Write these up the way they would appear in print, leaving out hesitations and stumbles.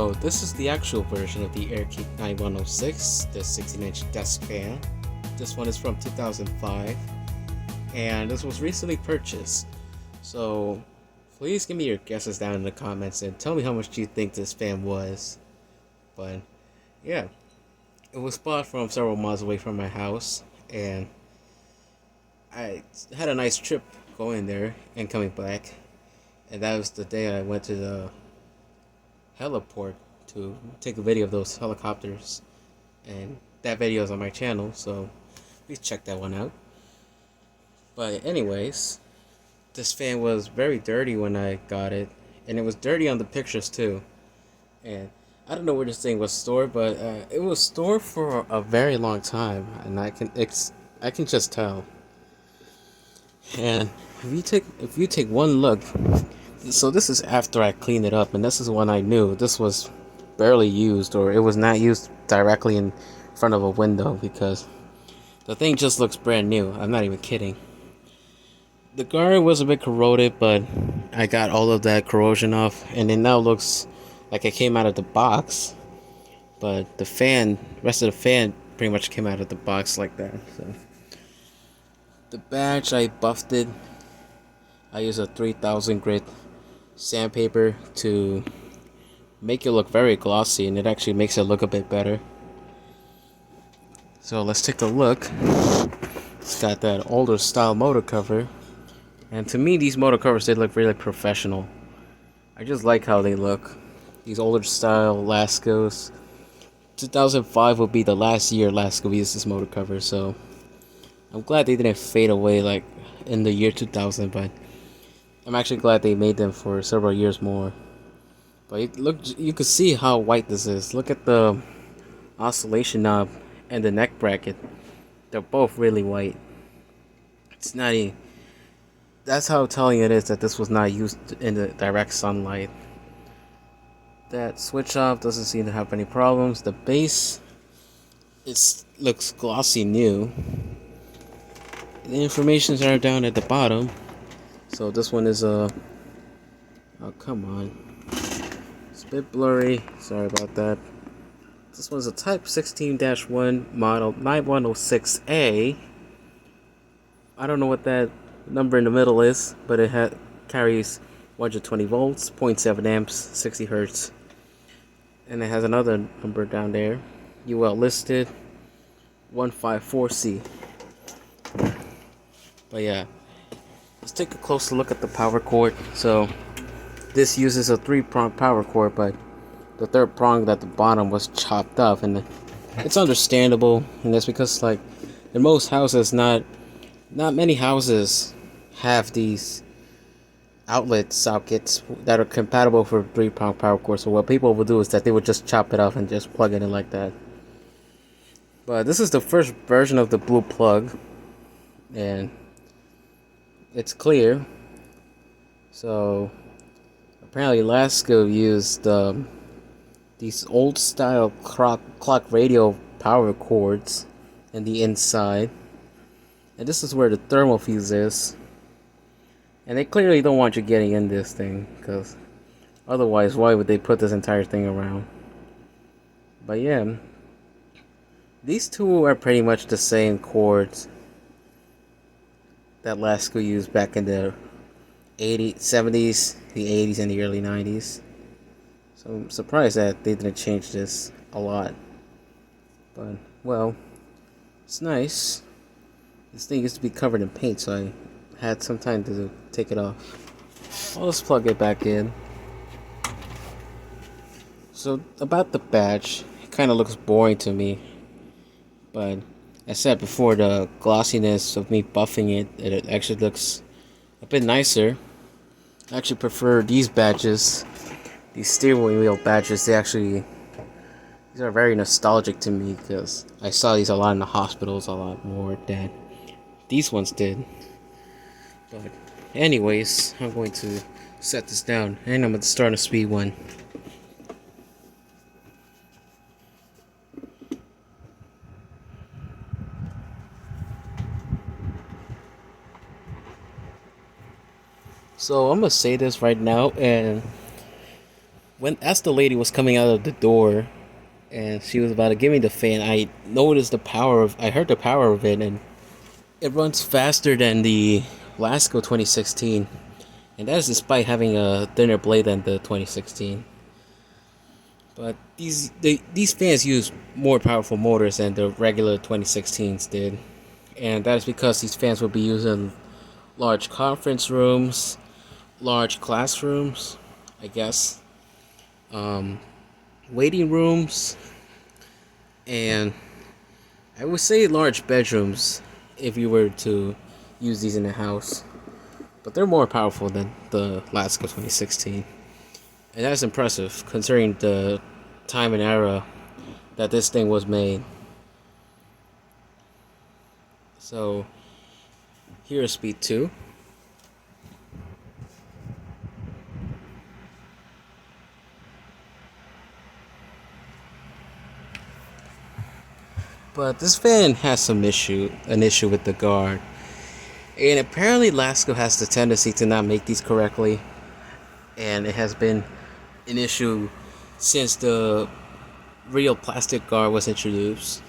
So this is the actual version of the Airkeep 9106, the 16-inch desk fan. This one is from 2005, and this was recently purchased. So please give me your guesses down in the comments and tell me how much you think this fan was. But yeah, it was bought from several miles away from my house, and I had a nice trip going there and coming back. And that was the day I went to the heliport to take a video of those helicopters, and that video is on my channel, so please check that one out. But anyways, this fan was very dirty when I got it, and it was dirty on the pictures too. And I don't know where this thing was stored, but it was stored for a very long time, and I can just tell. And if you take one look, so this is after I cleaned it up, and this is when I knew this was barely used, or it was not used directly in front of a window, because the thing just looks brand new. I'm not even kidding. The guard was a bit corroded, but I got all of that corrosion off, and it now looks like it came out of the box. But the rest of the fan pretty much came out of the box like that. So the badge, I buffed it. I used a 3000 grit sandpaper to make it look very glossy, and it actually makes it look a bit better. So let's take a look. It's got that older style motor cover, and to me these motor covers, they look really professional. I just like how they look. These older style Laskos. 2005 will be the last year Lasko used this motor cover, so I'm glad they didn't fade away like in the year 2000, but I'm actually glad they made them for several years more. But you can see how white this is. Look at the oscillation knob and the neck bracket. They're both really white. It's not even... That's how telling it is that this was not used in the direct sunlight. That switch off doesn't seem to have any problems. The base, it looks glossy new. The informations are down at the bottom. So this one is a... Oh, come on. It's a bit blurry. Sorry about that. This one's a Type 16-1 model 9106A. I don't know what that number in the middle is, but it carries 120 volts, 0.7 amps, 60 hertz. And it has another number down there. UL listed 154C. But yeah. Let's take a closer look at the power cord. So this uses a 3-prong power cord, but the third prong at the bottom was chopped off, and it's understandable, and that's because like in most houses, not many houses have these outlet sockets that are compatible for 3-prong power cord. So what people will do is that they would just chop it off and just plug it in like that. But this is the first version of the blue plug, and it's clear. So apparently Lasko used these old style clock radio power cords in the inside, and this is where the thermal fuse is, and they clearly don't want you getting in this thing, because otherwise why would they put this entire thing around? But yeah, these two are pretty much the same cords that Lasko used back in the 70s, the 80s, and the early 90s. So I'm surprised that they didn't change this a lot. But, well, it's nice. This thing used to be covered in paint, so I had some time to take it off. Well, let's plug it back in. So, about the badge, it kind of looks boring to me. But I said before, the glossiness of me buffing it actually looks a bit nicer. I actually prefer these badges, these steering wheel badges. These are very nostalgic to me, because I saw these a lot in the hospitals, a lot more than these ones did. But anyways, I'm going to set this down, and I'm going to start a speed one. So I'm gonna say this right now, and as the lady was coming out of the door and she was about to give me the fan, I noticed I heard the power of it, and it runs faster than the Lasko 2016, and that is despite having a thinner blade than the 2016. But these fans use more powerful motors than the regular 2016s did, and that is because these fans will be used in large conference rooms, large classrooms, I guess, um, waiting rooms, and I would say large bedrooms if you were to use these in a house. But they're more powerful than the Lasko 2016. And that's impressive considering the time and era that this thing was made. So here's speed 2. But this fan has an issue with the guard. And apparently Lasko has the tendency to not make these correctly. And it has been an issue since the real plastic guard was introduced.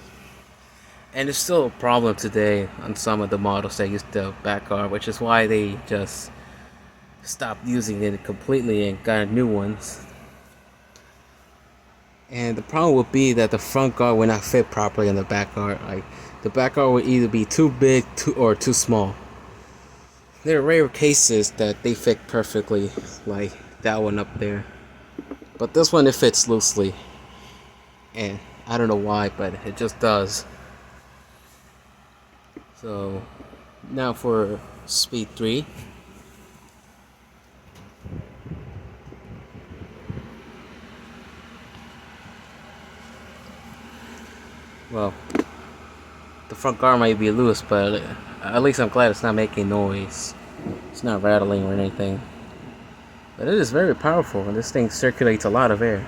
And it's still a problem today on some of the models that use the back guard, which is why they just stopped using it completely and got new ones. And the problem would be that the front guard would not fit properly on the back guard. Like, the back guard would either be too big or too small. There are rare cases that they fit perfectly, like that one up there. But this one, it fits loosely. And I don't know why, but it just does. So, now for speed 3. Well, the front guard might be loose, but at least I'm glad it's not making noise. It's not rattling or anything. But it is very powerful, and this thing circulates a lot of air.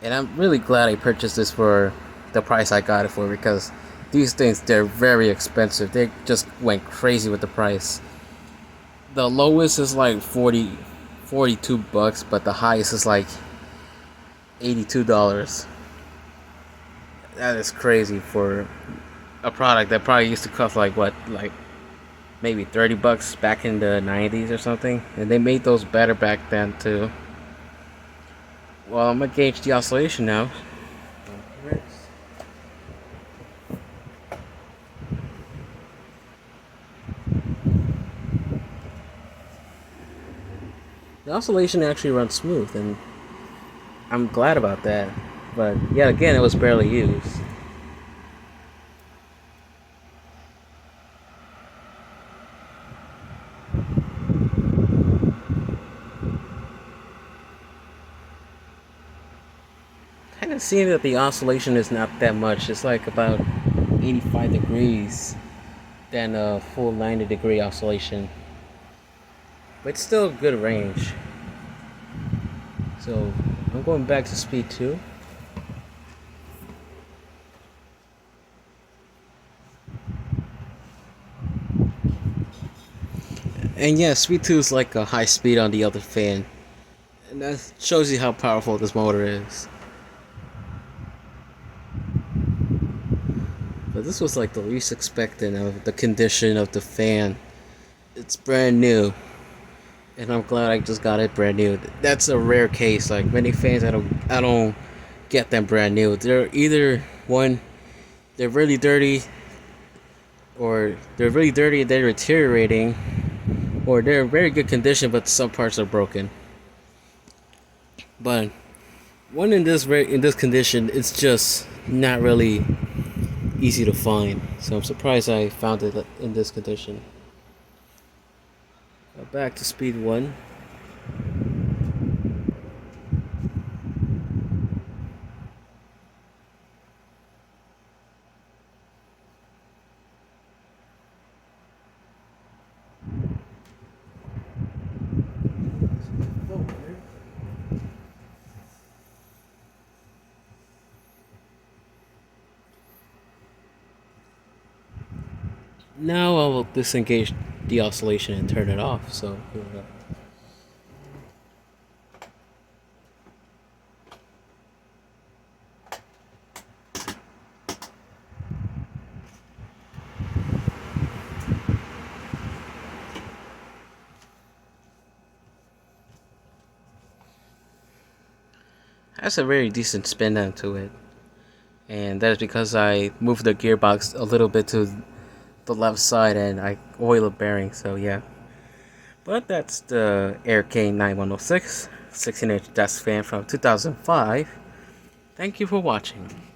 And I'm really glad I purchased this for the price I got it for, because these things, they're very expensive. They just went crazy with the price. The lowest is like 42 bucks, but the highest is like $82. That is crazy for a product that probably used to cost like maybe 30 bucks back in the 90s or something. And they made those better back then too. Well, I'm gonna gauge the oscillation now. The oscillation actually runs smooth, and I'm glad about that. But yet again, it was barely used. Kind of seeing that the oscillation is not that much. It's like about 85 degrees than a full 90-degree oscillation. But it's still a good range. So I'm going back to speed 2. And yeah, speed 2 is like a high speed on the other fan. And that shows you how powerful this motor is. But this was like the least expected of the condition of the fan. It's brand new. And I'm glad I just got it brand new. That's a rare case. Like many fans, I don't get them brand new. They're either they're really dirty, or they're really dirty and they're deteriorating, or they're in very good condition but some parts are broken. But one in this condition, it's just not really easy to find. So I'm surprised I found it in this condition. Back to speed 1. Now I will disengage the oscillation and turn it off. So here we go. has a very decent spin onto it. And that is because I moved the gearbox a little bit to the left side and I oil a bearing, so yeah. But that's the Aircane 9106 16-inch desk fan from 2005. Thank you for watching.